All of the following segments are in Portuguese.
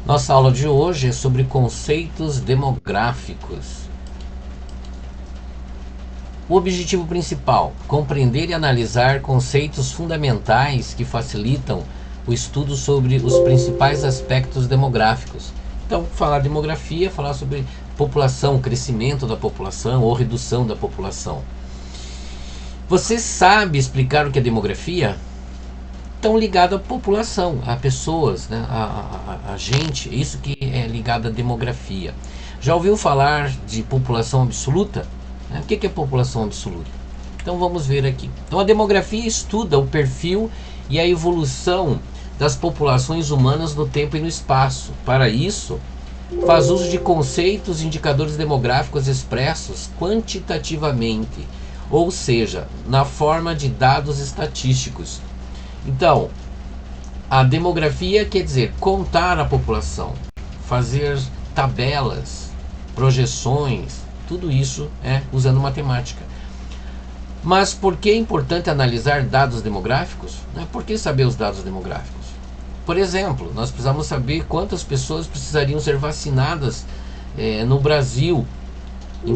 Nossa aula de hoje é sobre conceitos demográficos. O objetivo principal: compreender e analisar conceitos fundamentais que facilitam o estudo sobre os principais aspectos demográficos. Então, falar demografia, falar sobre população, crescimento da população ou redução da população. Você sabe explicar o que é demografia? Estão ligados à população, a pessoas, né? a gente, é isso que é ligado à demografia. Já ouviu falar de população absoluta? O que é população absoluta? Então vamos ver aqui. Então a demografia estuda o perfil e a evolução das populações humanas no tempo e no espaço. Para isso, faz uso de conceitos e indicadores demográficos expressos quantitativamente, ou seja, na forma de dados estatísticos. Então, a demografia quer dizer contar a população, fazer tabelas, projeções, tudo isso usando matemática. Mas por que é importante analisar dados demográficos? Por que saber os dados demográficos? Por exemplo, nós precisamos saber quantas pessoas precisariam ser vacinadas no Brasil, em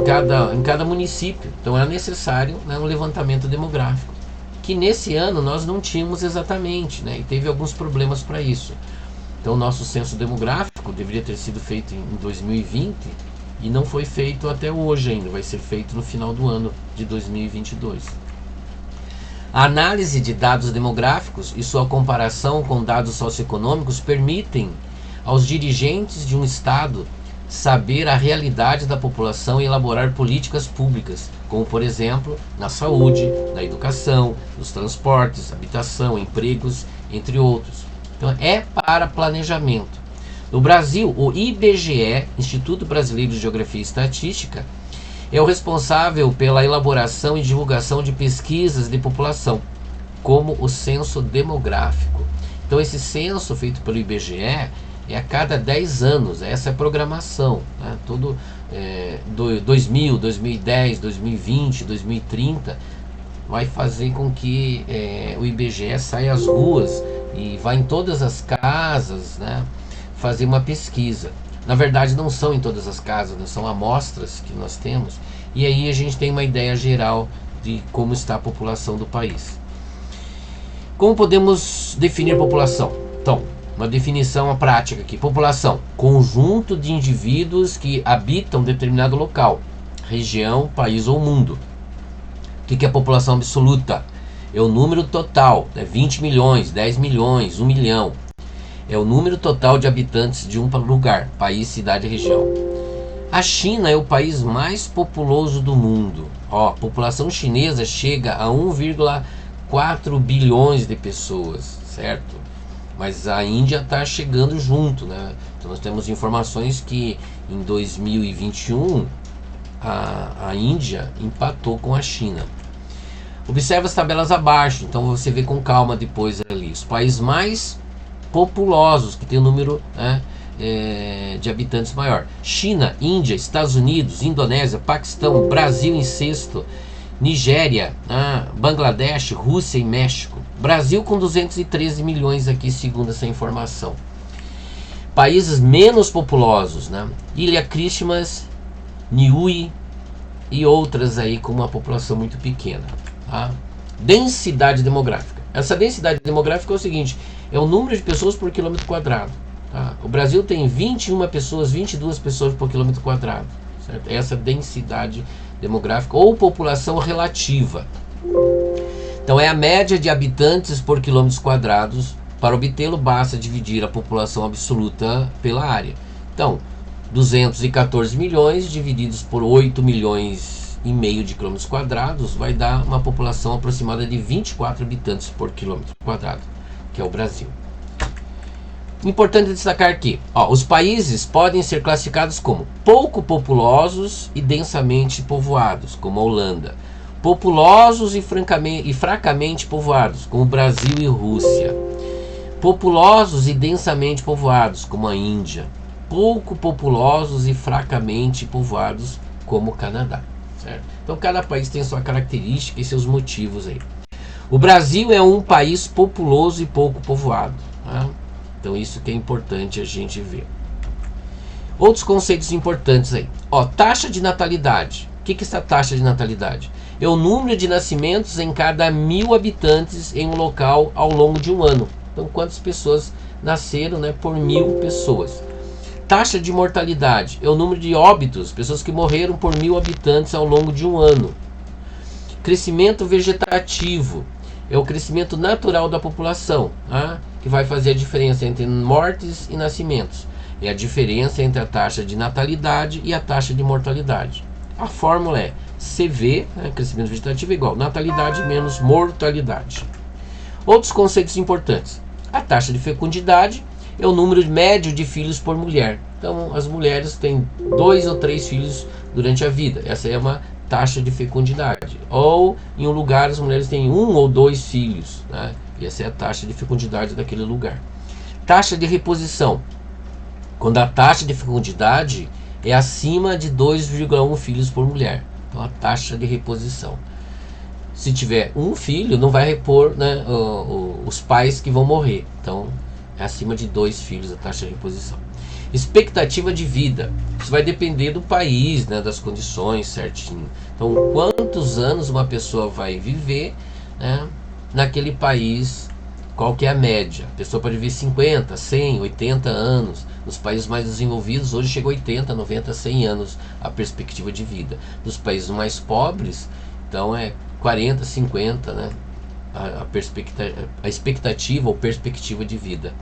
cada município. Então é necessário um levantamento demográfico, que nesse ano nós não tínhamos exatamente, e teve alguns problemas para isso. Então o nosso censo demográfico deveria ter sido feito em 2020 e não foi feito até hoje ainda, vai ser feito no final do ano de 2022. A análise de dados demográficos e sua comparação com dados socioeconômicos permitem aos dirigentes de um estado saber a realidade da população e elaborar políticas públicas, como por exemplo na saúde, na educação, nos transportes, habitação, empregos, entre outros. Então é para planejamento. No Brasil, o IBGE, Instituto Brasileiro de Geografia e Estatística, é o responsável pela elaboração e divulgação de pesquisas de população, como o censo demográfico. Então esse censo feito pelo IBGE é a cada 10 anos, essa é a programação. Todo 2000, 2010, 2020, 2030 vai fazer com que o IBGE saia às ruas e vá em todas as casas, fazer uma pesquisa. Na verdade não são em todas as casas, são amostras que nós temos, e aí a gente tem uma ideia geral de como está a população do país. Como podemos definir população? Então, uma definição prática aqui: população, conjunto de indivíduos que habitam determinado local, região, país ou mundo. O que é a população absoluta? É o número total, 20 milhões, 10 milhões, 1 milhão. É o número total de habitantes de um lugar, país, cidade e região. A China é o país mais populoso do mundo. A população chinesa chega a 1,4 bilhões de pessoas, certo? Mas a Índia está chegando junto, Então nós temos informações que em 2021 a Índia empatou com a China. Observe as tabelas abaixo, então você vê com calma depois ali. Os países mais populosos, que tem um número de habitantes maior: China, Índia, Estados Unidos, Indonésia, Paquistão, Brasil em sexto, Nigéria, Bangladesh, Rússia e México. Brasil com 213 milhões aqui, segundo essa informação. Países menos populosos, Ilha Christmas, Niue e outras aí com uma população muito pequena. Densidade demográfica. Essa densidade demográfica é o seguinte: é o número de pessoas por quilômetro quadrado. O Brasil tem 21 pessoas, 22 pessoas por quilômetro quadrado, certo? Essa densidade demográfica ou população relativa. Então é a média de habitantes por quilômetros quadrados. Para obtê-lo, basta dividir a população absoluta pela área. Então, 214 milhões divididos por 8 milhões e meio de quilômetros quadrados vai dar uma população aproximada de 24 habitantes por quilômetro quadrado, que é o Brasil. Importante destacar que os países podem ser classificados como pouco populosos e densamente povoados, como a Holanda; populosos e fracamente povoados, como Brasil e Rússia; populosos e densamente povoados, como a Índia; pouco populosos e fracamente povoados, como o Canadá, certo? Então cada país tem sua característica e seus motivos aí. O Brasil é um país populoso e pouco povoado, Então isso que é importante a gente ver. Outros conceitos importantes aí. Ó, taxa de natalidade. O que é essa taxa de natalidade? É o número de nascimentos em cada 1000 habitantes em um local ao longo de um ano. Então, quantas pessoas nasceram, né, por 1000 pessoas. Taxa de mortalidade é o número de óbitos, pessoas que morreram por 1000 habitantes ao longo de um ano. Crescimento vegetativo é o crescimento natural da população, tá? Que vai fazer a diferença entre mortes e nascimentos. É a diferença entre a taxa de natalidade e a taxa de mortalidade. A fórmula é CV, né, crescimento vegetativo, igual natalidade menos mortalidade. Outros conceitos importantes. A taxa de fecundidade é o número médio de filhos por mulher. Então, as mulheres têm 2 ou 3 filhos durante a vida. Essa é uma taxa de fecundidade. Ou, em um lugar, as mulheres têm 1 ou 2 filhos, né? E essa é a taxa de fecundidade daquele lugar. Taxa de reposição. Quando a taxa de fecundidade é acima de 2,1 filhos por mulher. Então, a taxa de reposição. Se tiver um filho, não vai repor, né, os pais que vão morrer. Então, é acima de 2 filhos a taxa de reposição. Expectativa de vida. Isso vai depender do país, né, das condições certinho. Então, quantos anos uma pessoa vai viver, né, naquele país, qual que é a média? A pessoa pode viver 50, 100, 80 anos. Nos países mais desenvolvidos, hoje chega a 80, 90, 100 anos a perspectiva de vida. Nos países mais pobres, então é 40, 50, né, a expectativa ou perspectiva de vida.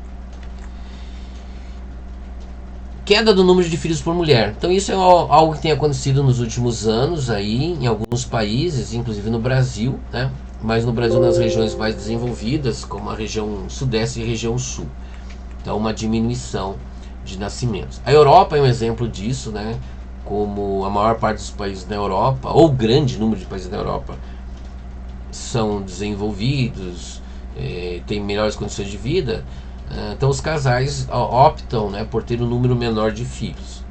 Queda do número de filhos por mulher. Então isso é algo que tem acontecido nos últimos anos aí em alguns países, inclusive no Brasil, né? Mas no Brasil nas regiões mais desenvolvidas, como a região sudeste e a região sul. Então uma diminuição de nascimentos. A Europa é um exemplo disso, né? Como a maior parte dos países da Europa, ou grande número de países da Europa, são desenvolvidos, têm melhores condições de vida. Então os casais optam, né, por ter um número menor de filhos.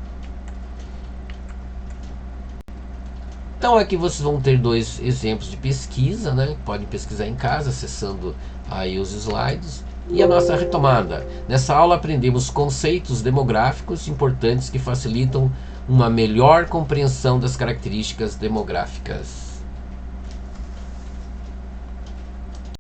Então aqui vocês vão ter 2 exemplos de pesquisa, né? Podem pesquisar em casa, acessando aí os slides. E a nossa retomada. Nessa aula aprendemos conceitos demográficos importantes que facilitam uma melhor compreensão das características demográficas.